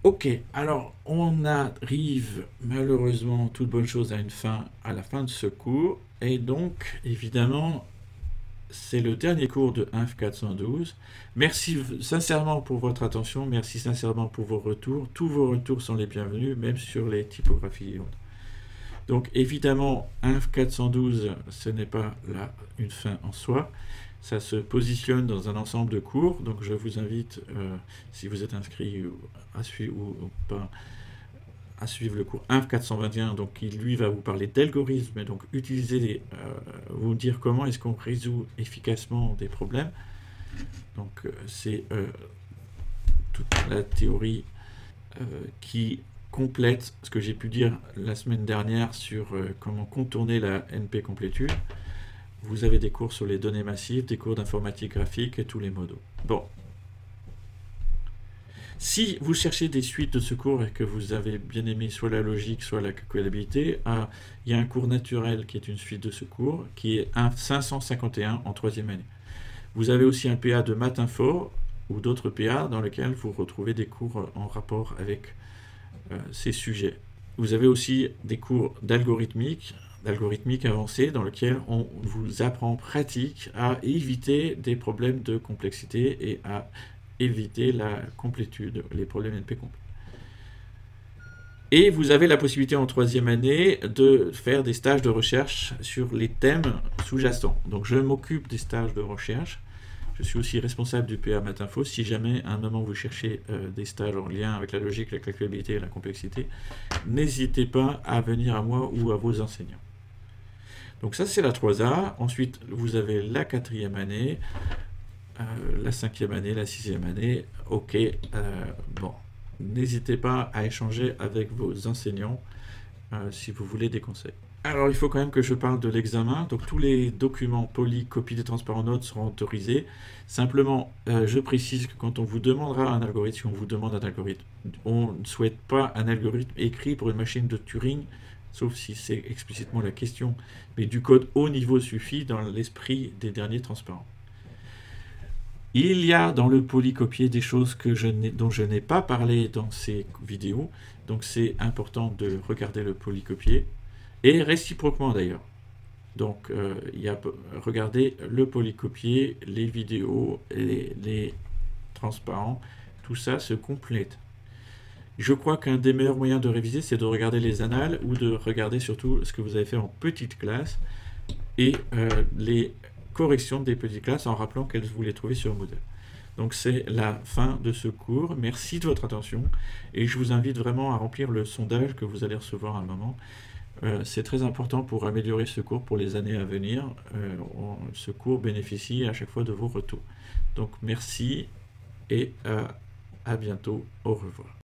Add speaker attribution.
Speaker 1: Ok, alors on arrive malheureusement, toute bonne chose à à la fin de ce cours, et donc évidemment c'est le dernier cours de INF 412. Merci sincèrement pour votre attention, merci sincèrement pour vos retours. Tous vos retours sont les bienvenus, même sur les typographies et autres. Donc évidemment, INF 412, ce n'est pas là une fin en soi. Ça se positionne dans un ensemble de cours, donc je vous invite, si vous êtes inscrit à suivre ou pas, à suivre le cours INF 421, donc qui lui va vous parler d'algorithmes, et donc utiliser, vous dire comment est-ce qu'on résout efficacement des problèmes. Donc c'est toute la théorie qui complète ce que j'ai pu dire la semaine dernière sur comment contourner la NP complétude. Vous avez des cours sur les données massives, des cours d'informatique graphique et tous les modules. Bon. Si vous cherchez des suites de ce cours et que vous avez bien aimé soit la logique, soit la calculabilité, il y a un cours naturel qui est une suite de ce cours, qui est un 551 en troisième année. Vous avez aussi un PA de Math Info ou d'autres PA dans lesquels vous retrouvez des cours en rapport avec ces sujets. Vous avez aussi des cours d'algorithmique avancée, dans lequel on vous apprend en pratique à éviter des problèmes de complexité et à éviter la complétude, les problèmes NP complets. Et vous avez la possibilité en troisième année de faire des stages de recherche sur les thèmes sous-jacents. Donc je m'occupe des stages de recherche. Je suis aussi responsable du PA Math Info. Si jamais à un moment vous cherchez des stages en lien avec la logique, la calculabilité et la complexité, n'hésitez pas à venir à moi ou à vos enseignants. Donc ça c'est la 3A. Ensuite vous avez la quatrième année, la cinquième année, la sixième année. Ok, bon. N'hésitez pas à échanger avec vos enseignants si vous voulez des conseils. Alors, il faut quand même que je parle de l'examen. Donc, tous les documents polis, copies des transparents notes seront autorisés. Simplement, je précise que quand on vous demandera un algorithme, si on vous demande un algorithme, on ne souhaite pas un algorithme écrit pour une machine de Turing, sauf si c'est explicitement la question. Mais du code haut niveau suffit dans l'esprit des derniers transparents. Il y a dans le polycopier des choses dont je n'ai pas parlé dans ces vidéos. Donc, c'est important de regarder le polycopier. Et réciproquement d'ailleurs. Donc, regardez le polycopier, les vidéos, les transparents, tout ça se complète. Je crois qu'un des meilleurs moyens de réviser, c'est de regarder les annales ou de regarder surtout ce que vous avez fait en petite classe et les corrections des petites classes en rappelant qu'elles vous les trouvez sur Moodle. Donc c'est la fin de ce cours. Merci de votre attention et je vous invite vraiment à remplir le sondage que vous allez recevoir à un moment. C'est très important pour améliorer ce cours pour les années à venir. Ce cours bénéficie à chaque fois de vos retours. Donc merci et à bientôt. Au revoir.